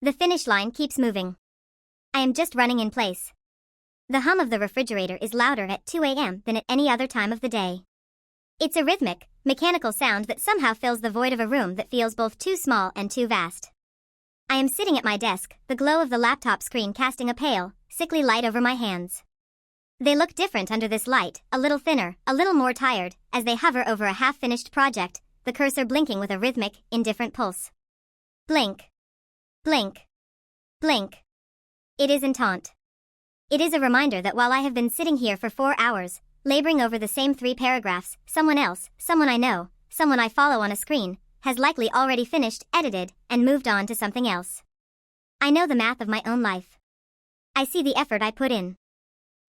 The finish line keeps moving. I am just running in place. The hum of the refrigerator is louder at 2 a.m. than at any other time of the day. It's a rhythmic, mechanical sound that somehow fills the void of a room that feels both too small and too vast. I am sitting at my desk, the glow of the laptop screen casting a pale, sickly light over my hands. They look different under this light, a little thinner, a little more tired, as they hover over a half-finished project, the cursor blinking with a rhythmic, indifferent pulse. Blink. Blink. Blink. It is intent. It is a reminder that while I have been sitting here for 4 hours, laboring over the same 3 paragraphs, someone else, someone I know, someone I follow on a screen, has likely already finished, edited, and moved on to something else. I know the math of my own life. I see the effort I put in.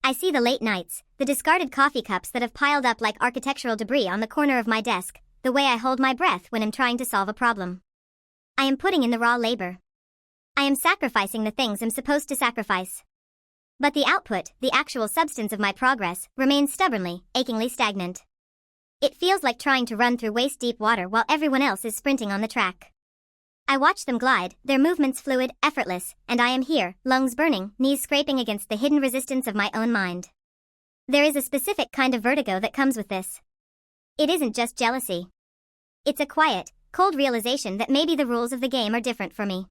I see the late nights, the discarded coffee cups that have piled up like architectural debris on the corner of my desk, the way I hold my breath when I'm trying to solve a problem. I am putting in the raw labor. I am sacrificing the things I'm supposed to sacrifice. But the output, the actual substance of my progress, remains stubbornly, achingly stagnant. It feels like trying to run through waist-deep water while everyone else is sprinting on the track. I watch them glide, their movements fluid, effortless, and I am here, lungs burning, knees scraping against the hidden resistance of my own mind. There is a specific kind of vertigo that comes with this. It isn't just jealousy. It's a quiet, cold realization that maybe the rules of the game are different for me.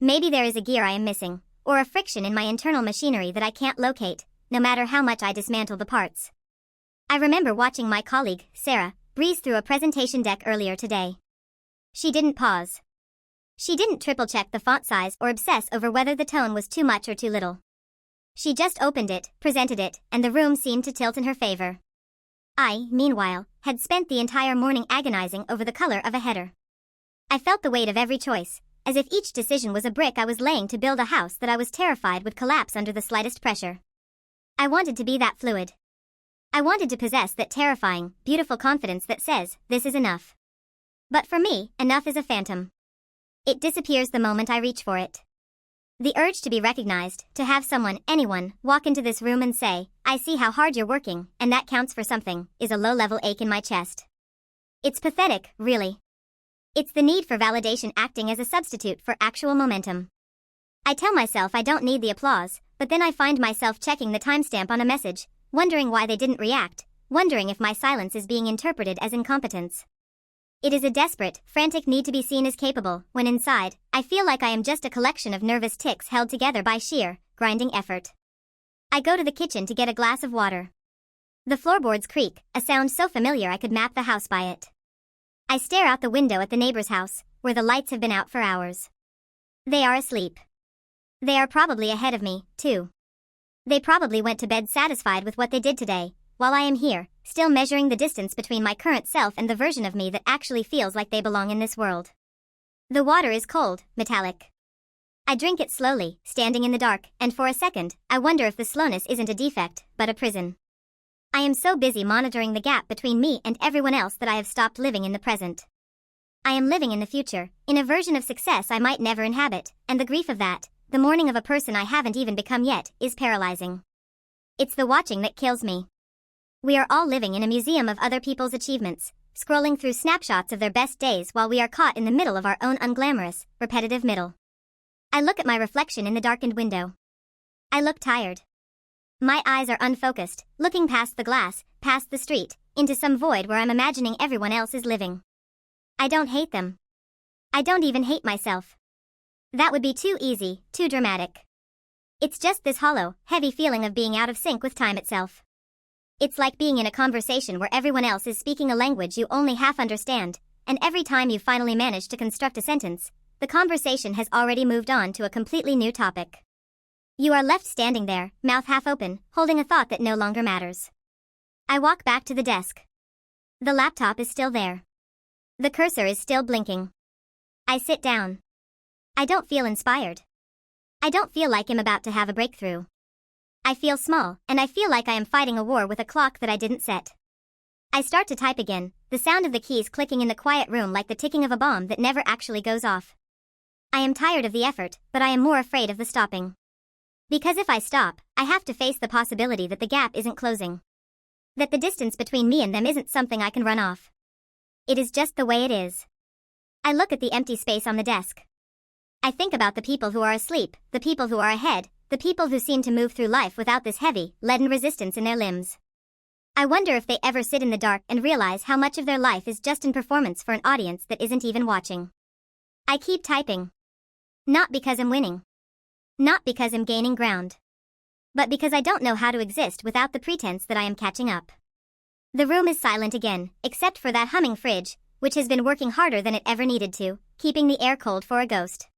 Maybe there is a gear I am missing, or a friction in my internal machinery that I can't locate, no matter how much I dismantle the parts. I remember watching my colleague, Sarah, breeze through a presentation deck earlier today. She didn't pause. She didn't triple-check the font size or obsess over whether the tone was too much or too little. She just opened it, presented it, and the room seemed to tilt in her favor. I, meanwhile, had spent the entire morning agonizing over the color of a header. I felt the weight of every choice, as if each decision was a brick I was laying to build a house that I was terrified would collapse under the slightest pressure. I wanted to be that fluid. I wanted to possess that terrifying, beautiful confidence that says, this is enough. But for me, enough is a phantom. It disappears the moment I reach for it. The urge to be recognized, to have someone, anyone, walk into this room and say, I see how hard you're working, and that counts for something, is a low-level ache in my chest. It's pathetic, really. It's the need for validation acting as a substitute for actual momentum. I tell myself I don't need the applause, but then I find myself checking the timestamp on a message, wondering why they didn't react, wondering if my silence is being interpreted as incompetence. It is a desperate, frantic need to be seen as capable, when inside, I feel like I am just a collection of nervous tics held together by sheer, grinding effort. I go to the kitchen to get a glass of water. The floorboards creak, a sound so familiar I could map the house by it. I stare out the window at the neighbor's house, where the lights have been out for hours. They are asleep. They are probably ahead of me, too. They probably went to bed satisfied with what they did today, while I am here, still measuring the distance between my current self and the version of me that actually feels like they belong in this world. The water is cold, metallic. I drink it slowly, standing in the dark, and for a second, I wonder if the slowness isn't a defect, but a prison. I am so busy monitoring the gap between me and everyone else that I have stopped living in the present. I am living in the future, in a version of success I might never inhabit, and the grief of that, the mourning of a person I haven't even become yet, is paralyzing. It's the watching that kills me. We are all living in a museum of other people's achievements, scrolling through snapshots of their best days while we are caught in the middle of our own unglamorous, repetitive middle. I look at my reflection in the darkened window. I look tired. My eyes are unfocused, looking past the glass, past the street, into some void where I'm imagining everyone else is living. I don't hate them. I don't even hate myself. That would be too easy, too dramatic. It's just this hollow, heavy feeling of being out of sync with time itself. It's like being in a conversation where everyone else is speaking a language you only half understand, and every time you finally manage to construct a sentence, the conversation has already moved on to a completely new topic. You are left standing there, mouth half open, holding a thought that no longer matters. I walk back to the desk. The laptop is still there. The cursor is still blinking. I sit down. I don't feel inspired. I don't feel like I'm about to have a breakthrough. I feel small, and I feel like I am fighting a war with a clock that I didn't set. I start to type again, the sound of the keys clicking in the quiet room like the ticking of a bomb that never actually goes off. I am tired of the effort, but I am more afraid of the stopping. Because if I stop, I have to face the possibility that the gap isn't closing. That the distance between me and them isn't something I can run off. It is just the way it is. I look at the empty space on the desk. I think about the people who are asleep, the people who are ahead, the people who seem to move through life without this heavy, leaden resistance in their limbs. I wonder if they ever sit in the dark and realize how much of their life is just in performance for an audience that isn't even watching. I keep typing. Not because I'm winning. Not because I'm gaining ground. But because I don't know how to exist without the pretense that I am catching up. The room is silent again, except for that humming fridge, which has been working harder than it ever needed to, keeping the air cold for a ghost.